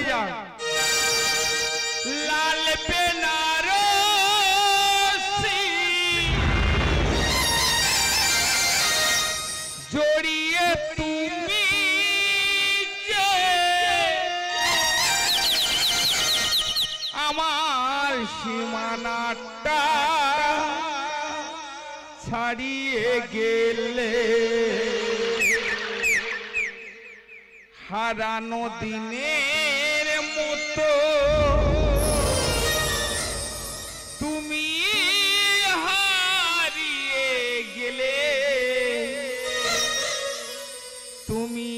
যা লাল বেনারসি জড়িয়ে তুমি যে আমার সীমানাটা ছাড়িয়ে গেলে হারানো দিনের মতো তুমি হারিয়ে গেলে তুমি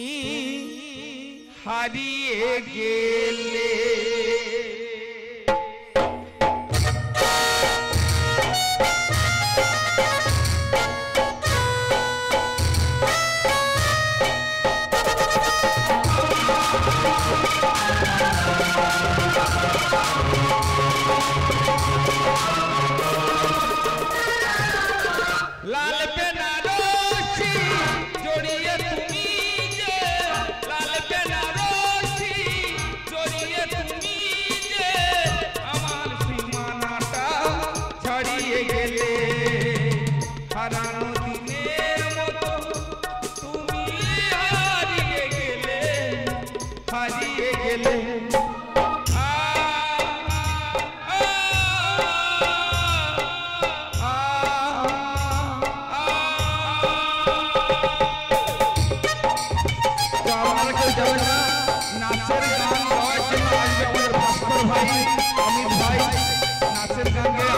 হারিয়ে গেলে লাল বেনারসি জড়িয়ে তুমি যে লাল বেনারসি জড়িয়ে তুমি যে আমার সীমানাটা ছাড়িয়ে গেলে হারানো দিনের মতো তুমি হারিয়ে গেলে হারিয়ে গেলে नाचर गान गाওয়ার জন্য আসবে আমাদের ভাস্কর ভাই অমিত ভাই নাচের গান গেয়ে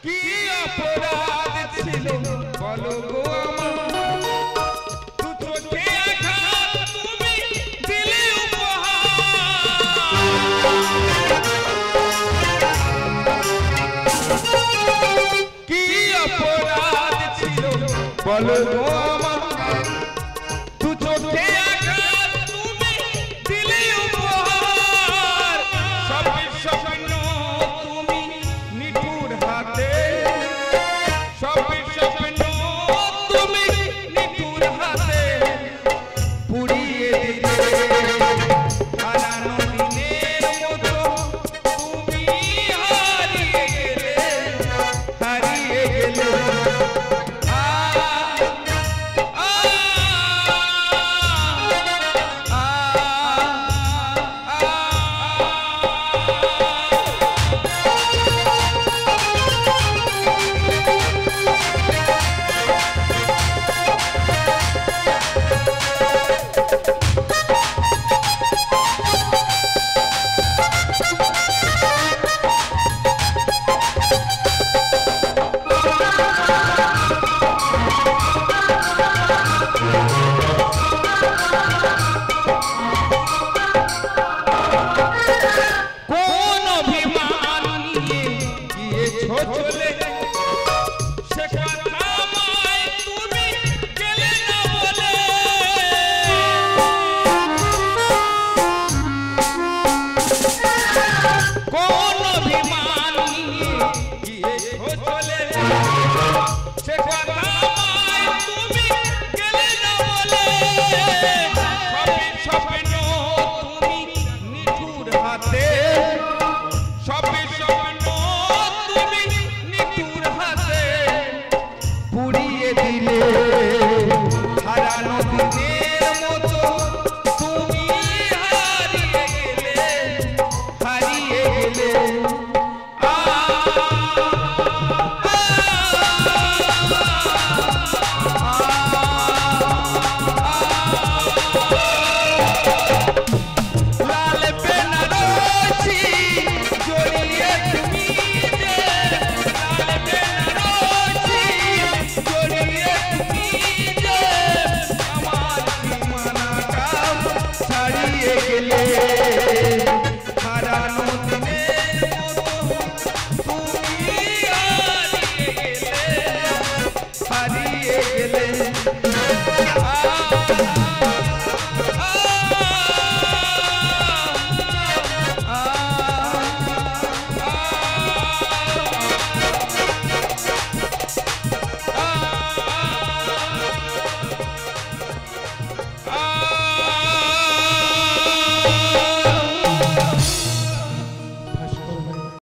কি অপরাধ ছিল বলো গো আমার তু চোখে আঘাত তুমি দিলে বলো গো আমার তু চোখে আঘাত তুমি দিলে উপহার সব স্বপ্ন তুমি নিঠুর হাতে সব স্বপ্ন তুমি নিঠুর হাতে পুড়িয়ে দিলে হারানো দিনের মতো তুমি হারিয়ে গেলে হারিয়ে